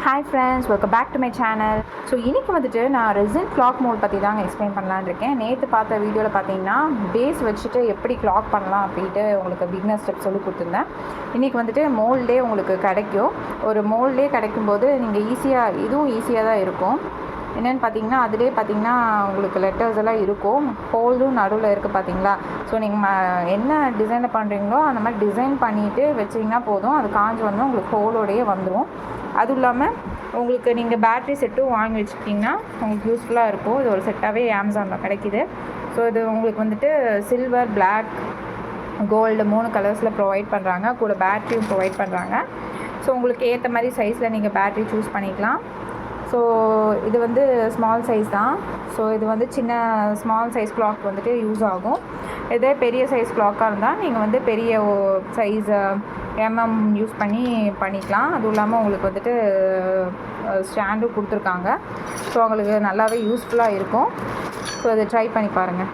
Hi friends, welcome back to my channel. So இன்றைக்கி வந்துட்டு நான் ரெசின் கிளாக் மோல்ட் பற்றி தாங்க எக்ஸ்பிளைன் பண்ணலான்னு இருக்கேன். நேற்று பார்த்த வீடியோவில் பார்த்தீங்கன்னா பேஸ் வச்சுட்டு எப்படி கிளாக் பண்ணலாம் அப்படின்ட்டு உங்களுக்கு பிகினர் ஸ்டெப் சொல்லி கொடுத்துருந்தேன். இன்றைக்கி வந்துட்டு மோல்டே உங்களுக்கு கிடைக்கும். ஒரு மோல்டே கிடைக்கும்போது நீங்கள் இதுவும் ஈஸியாக தான் இருக்கும். என்னென்னு பார்த்தீங்கன்னா அதிலே பார்த்தீங்கன்னா உங்களுக்கு லெட்டர்ஸ் எல்லாம் இருக்கும், ஹோல்டும் நடுவில் இருக்குது பார்த்தீங்களா. ஸோ நீங்கள் என்ன டிசைனில் பண்ணுறீங்களோ அந்த மாதிரி டிசைன் பண்ணிவிட்டு வச்சிங்கன்னா போதும், அது காஞ்சி வந்து உங்களுக்கு ஹோலோடையே வந்துடும். அதுவும் இல்லாமல் உங்களுக்கு நீங்கள் பேட்ரி செட்டும் வாங்கி வச்சுக்கிட்டிங்கன்னா உங்களுக்கு யூஸ்ஃபுல்லாக இருக்கும். இது ஒரு செட்டாகவே அமேசானில் கிடைக்கிது. ஸோ இது உங்களுக்கு வந்துட்டு சில்வர், பிளாக், கோல்டு 3 கலர்ஸில் ப்ரொவைட் பண்ணுறாங்க. கூட பேட்ரியும் ப்ரொவைட் பண்ணுறாங்க. ஸோ உங்களுக்கு ஏற்ற மாதிரி சைஸில் நீங்கள் பேட்ரி சூஸ் பண்ணிக்கலாம். ஸோ இது வந்து ஸ்மால் சைஸ் தான். ஸோ இது வந்து ஸ்மால் சைஸ் கிளாக் வந்துட்டு யூஸ் ஆகும். இதே பெரிய சைஸ் கிளாக்காக இருந்தால் நீங்கள் வந்து பெரிய சைஸ் யூஸ் பண்ணிக்கலாம். அதுவும் இல்லாமல் உங்களுக்கு வந்துட்டு ஸ்டாண்டும் கொடுத்துருக்காங்க. ஸோ உங்களுக்கு நல்லாவே யூஸ்ஃபுல்லாக இருக்கும். ஸோ இதை ட்ரை பண்ணி பாருங்கள்.